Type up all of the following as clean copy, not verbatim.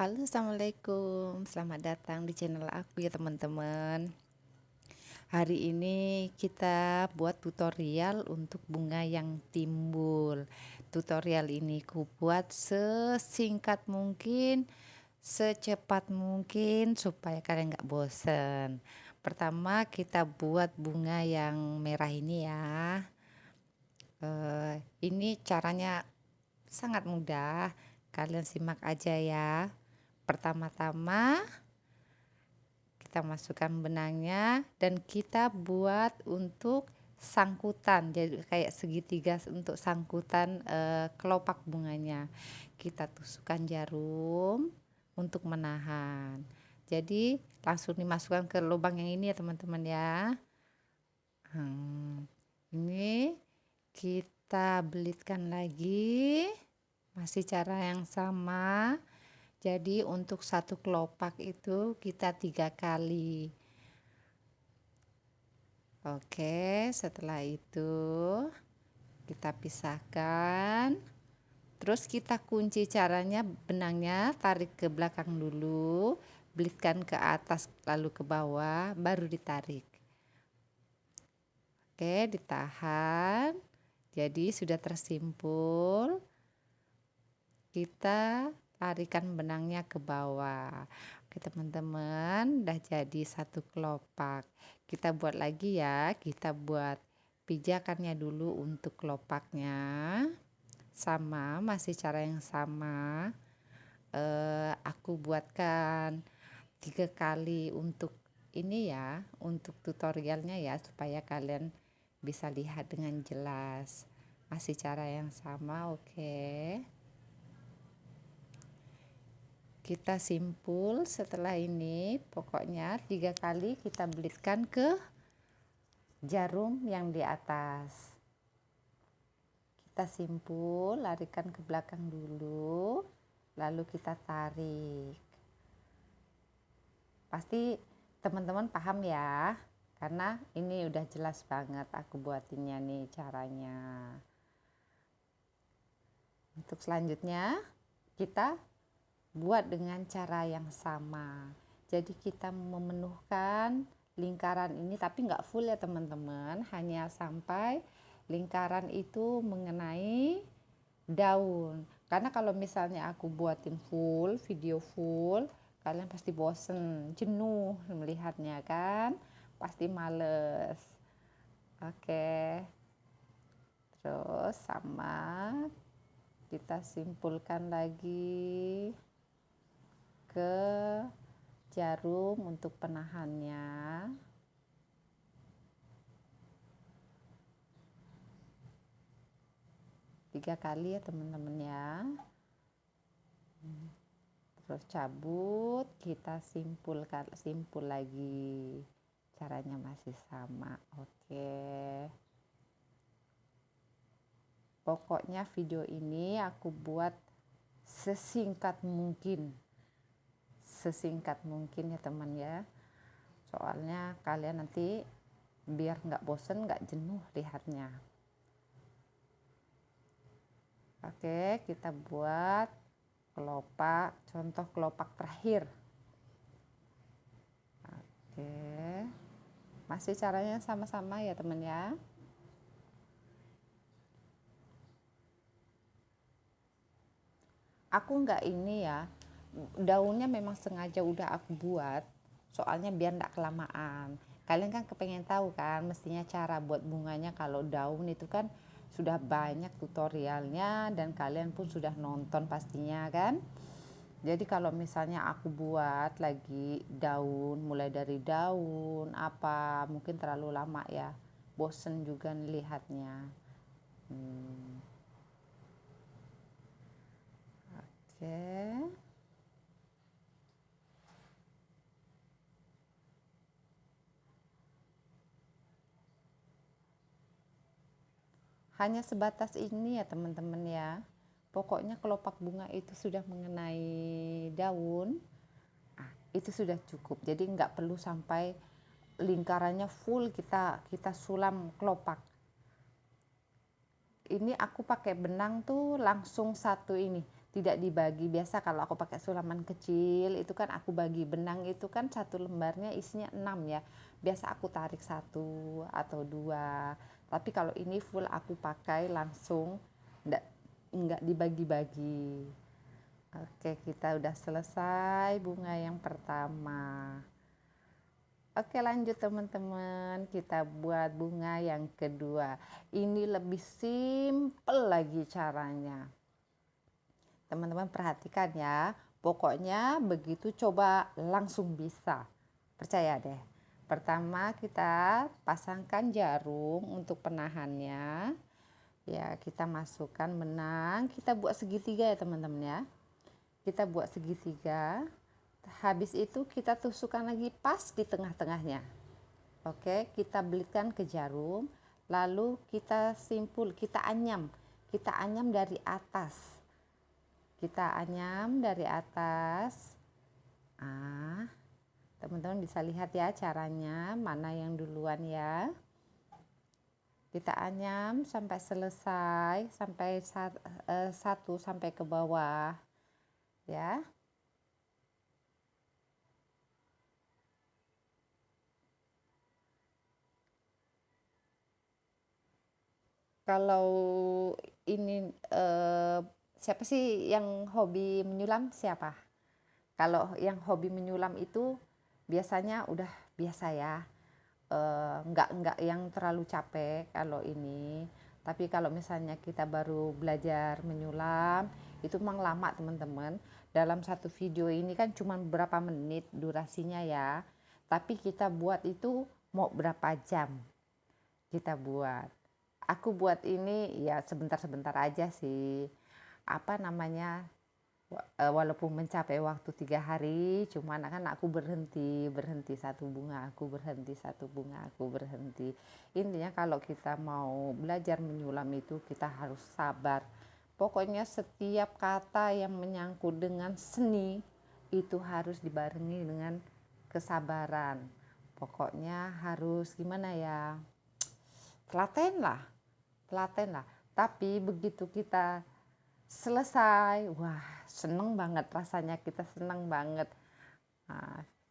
Halo, assalamualaikum. Selamat datang di channel aku ya teman-teman. Hari ini kita buat tutorial untuk bunga yang timbul. Tutorial ini ku buat sesingkat mungkin, secepat mungkin supaya kalian nggak bosen. Pertama kita buat bunga yang merah ini ya. Ini caranya sangat mudah. Kalian simak aja ya. Pertama-tama kita masukkan benangnya dan kita buat untuk sangkutan, jadi kayak segitiga untuk sangkutan kelopak bunganya. Kita tusukkan jarum untuk menahan, jadi langsung dimasukkan ke lubang yang ini ya teman-teman ya. Ini kita belitkan lagi, masih cara yang sama. Jadi untuk satu kelopak itu kita 3 kali. Oke, setelah itu kita pisahkan. Terus kita kunci caranya, benangnya tarik ke belakang dulu, belitkan ke atas lalu ke bawah, baru ditarik. Oke, ditahan. Jadi sudah tersimpul. Kita tarikan benangnya ke bawah. Oke teman-teman, udah jadi satu kelopak. Kita buat lagi ya, kita buat pijakannya dulu untuk kelopaknya. Sama, masih cara yang sama. Aku buatkan 3 kali untuk ini ya, untuk tutorialnya ya, supaya kalian bisa lihat dengan jelas. Masih cara yang sama, oke. Kita simpul setelah ini, pokoknya 3 kali kita belitkan ke jarum yang di atas. Kita simpul, larikan ke belakang dulu, lalu kita tarik. Pasti teman-teman paham ya, karena ini udah jelas banget aku buatinnya nih caranya. Untuk selanjutnya kita buat dengan cara yang sama. Jadi kita memenuhkan lingkaran ini, tapi nggak full ya teman-teman, hanya sampai lingkaran itu mengenai daun. Karena kalau misalnya aku buatin full, video full, kalian pasti bosen, jenuh melihatnya kan, pasti males. Oke, terus sama kita simpulkan lagi ke jarum untuk penahannya. Tiga kali ya teman-teman ya. Terus cabut, kita simpul lagi. Caranya masih sama. Oke. Pokoknya video ini aku buat sesingkat mungkin ya teman ya, soalnya kalian nanti biar nggak bosen, nggak jenuh lihatnya. Oke, kita buat kelopak, contoh kelopak terakhir. Oke, masih caranya sama-sama ya teman ya. Aku nggak ini ya, daunnya memang sengaja udah aku buat, soalnya biar nggak kelamaan. Kalian kan kepengen tahu kan, mestinya cara buat bunganya. Kalau daun itu kan sudah banyak tutorialnya dan kalian pun sudah nonton pastinya kan. Jadi kalau misalnya aku buat lagi daun, mulai dari daun apa, mungkin terlalu lama ya, bosen juga lihatnya. Oke. Hanya sebatas ini ya teman-teman ya. Pokoknya kelopak bunga itu sudah mengenai daun, itu sudah cukup. Jadi nggak perlu sampai lingkarannya full kita sulam kelopak. Ini aku pakai benang tuh langsung satu ini, tidak dibagi. Biasa kalau aku pakai sulaman kecil itu kan aku bagi benang itu kan satu lembarnya isinya 6 ya. Biasa aku tarik 1 atau 2. Tapi kalau ini full aku pakai langsung, enggak dibagi-bagi. Oke, kita udah selesai bunga yang pertama. Oke, lanjut teman-teman, kita buat bunga yang kedua. Ini lebih simple lagi caranya. Teman-teman perhatikan ya, pokoknya begitu coba langsung bisa. Percaya deh. Pertama kita pasangkan jarum untuk penahannya. Ya, kita masukkan benang, kita buat segitiga ya teman-teman ya. Kita buat segitiga, habis itu kita tusukkan lagi pas di tengah-tengahnya. Oke, kita belitkan ke jarum, lalu kita simpul, kita anyam dari atas. Kita anyam dari atas. Teman-teman bisa lihat ya caranya, mana yang duluan ya. Kita anyam sampai selesai, sampai satu sampai ke bawah ya. Kalau ini siapa sih yang hobi menyulam, siapa? Kalau yang hobi menyulam itu biasanya udah biasa ya, nggak yang terlalu capek kalau ini. Tapi kalau misalnya kita baru belajar menyulam itu memang lama teman-teman. Dalam satu video ini kan cuma berapa menit durasinya ya, tapi kita buat itu mau berapa jam kita buat. Aku buat ini ya sebentar-sebentar aja sih, apa namanya, walaupun mencapai waktu 3 hari, cuman kan aku berhenti satu bunga, aku berhenti. Intinya kalau kita mau belajar menyulam itu kita harus sabar. Pokoknya setiap kata yang menyangkut dengan seni itu harus dibarengi dengan kesabaran. Pokoknya harus gimana ya, telaten lah. Tapi begitu kita selesai, wah seneng banget rasanya, kita seneng banget.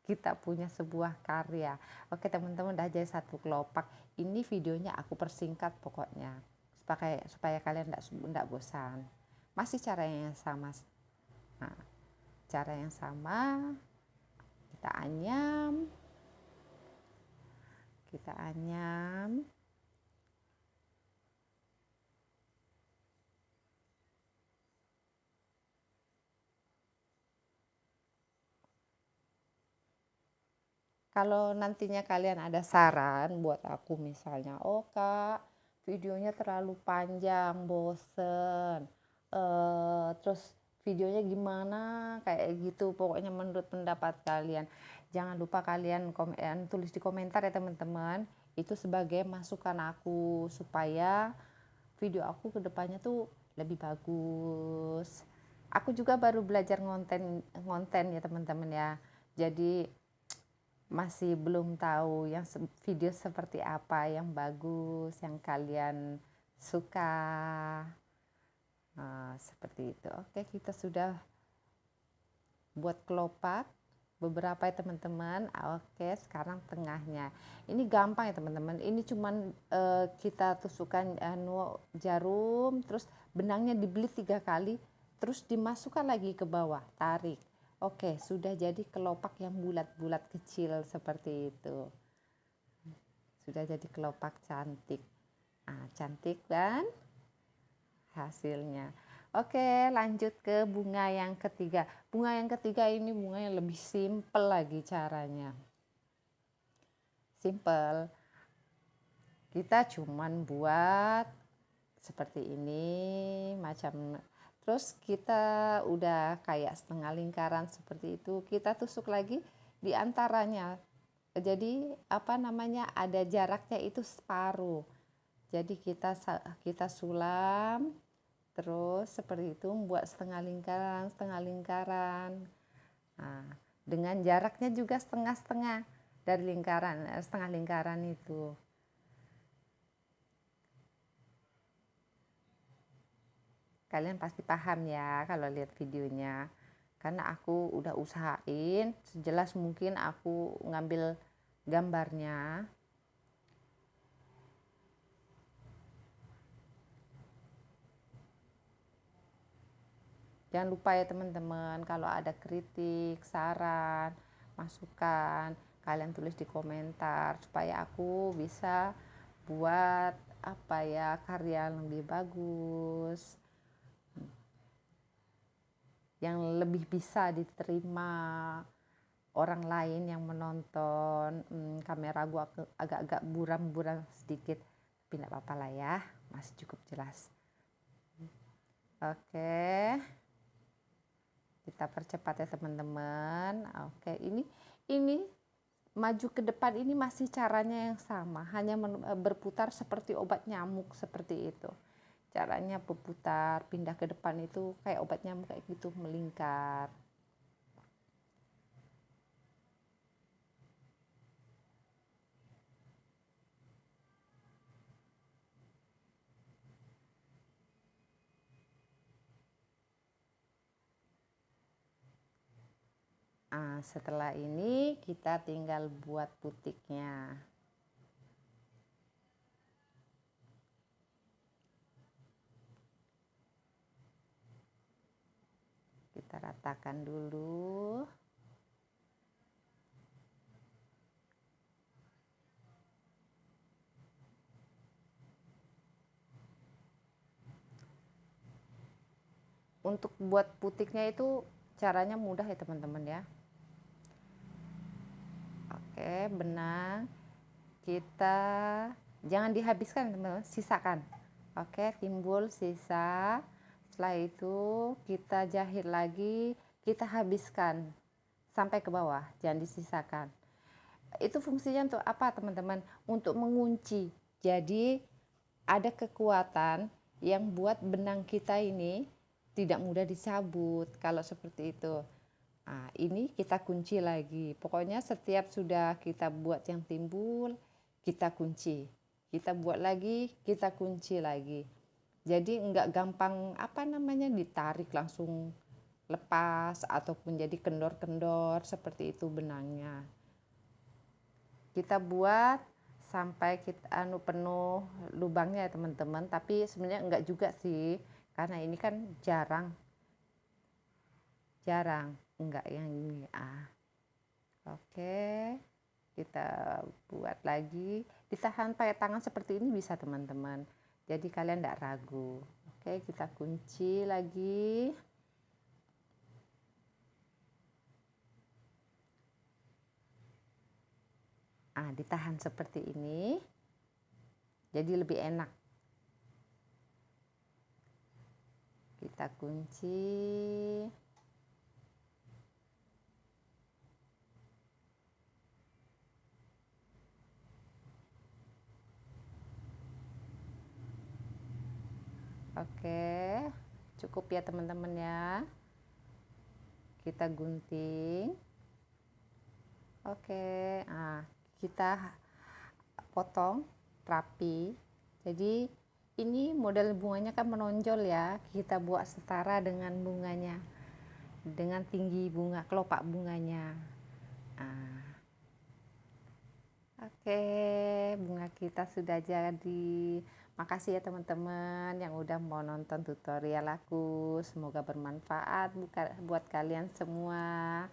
Kita punya sebuah karya. Oke teman-teman, udah jadi satu kelopak. Ini videonya aku persingkat pokoknya supaya kalian enggak bosan. Masih cara yang sama. Cara yang sama, kita anyam. Kalau nantinya kalian ada saran buat aku, misalnya, oh Kak, videonya terlalu panjang, bosen, terus videonya gimana, kayak gitu, pokoknya menurut pendapat kalian, jangan lupa kalian tulis di komentar ya teman-teman. Itu sebagai masukan aku supaya video aku kedepannya tuh lebih bagus. Aku juga baru belajar ngonten ya teman-teman ya, jadi masih belum tahu yang video seperti apa yang bagus, yang kalian suka. Seperti itu. Oke, kita sudah buat kelopak beberapa ya teman-teman. Oke, sekarang tengahnya. Ini gampang ya teman-teman. Ini cuman kita tusukkan jarum, terus benangnya dibelit 3 kali, terus dimasukkan lagi ke bawah, tarik. Oke, sudah jadi kelopak yang bulat-bulat kecil seperti itu. Sudah jadi kelopak cantik. Cantik kan hasilnya. Oke, lanjut ke bunga yang ketiga. Bunga yang ketiga ini bunga yang lebih simple lagi caranya. Simple. Kita cuman buat seperti ini, macam. Terus kita udah kayak setengah lingkaran seperti itu, kita tusuk lagi di antaranya. Jadi apa namanya, ada jaraknya itu separuh. Jadi kita sulam terus seperti itu, membuat setengah lingkaran. Dengan jaraknya juga setengah-setengah dari setengah lingkaran itu. Kalian pasti paham ya kalau lihat videonya, karena aku udah usahain sejelas mungkin aku ngambil gambarnya. Jangan lupa ya teman-teman, kalau ada kritik, saran, masukan, kalian tulis di komentar supaya aku bisa buat apa ya, karya yang lebih bagus, yang lebih bisa diterima orang lain yang menonton. Kamera gua agak-agak buram-buram sedikit, tapi tidak apa-apa lah ya, masih cukup jelas. Oke, kita percepat ya teman-teman. Oke, ini maju ke depan ini masih caranya yang sama, hanya berputar seperti obat nyamuk seperti itu. Caranya berputar, pindah ke depan itu kayak obat nyamuk kayak gitu, melingkar. Nah, setelah ini kita tinggal buat putiknya. Kita ratakan dulu. Untuk buat putiknya itu caranya mudah ya teman-teman ya. Oke, benang kita jangan dihabiskan teman-teman, sisakan. Oke, timbul sisa. Setelah itu kita jahit lagi, kita habiskan sampai ke bawah, jangan disisakan. Itu fungsinya untuk apa teman-teman? Untuk mengunci. Jadi ada kekuatan yang buat benang kita ini tidak mudah dicabut kalau seperti itu. Nah, ini kita kunci lagi. Pokoknya setiap sudah kita buat yang timbul, kita kunci. Kita buat lagi, kita kunci lagi. Jadi enggak gampang ditarik langsung lepas ataupun jadi kendor-kendor seperti itu benangnya. Kita buat sampai kita penuh lubangnya ya teman-teman, tapi sebenarnya enggak juga sih, karena ini kan jarang enggak yang ini. Oke, kita buat lagi, ditahan pakai tangan seperti ini bisa teman-teman, jadi kalian enggak ragu. Oke, kita kunci lagi. Ditahan seperti ini, jadi lebih enak. Kita kunci. Oke, cukup ya teman-teman ya. Kita gunting. Oke, kita potong rapi. Jadi ini model bunganya kan menonjol ya. Kita buat setara dengan bunganya, dengan tinggi bunga, kelopak bunganya. Oke, bunga kita sudah jadi. Makasih ya teman-teman yang udah mau nonton tutorial aku. Semoga bermanfaat buat kalian semua.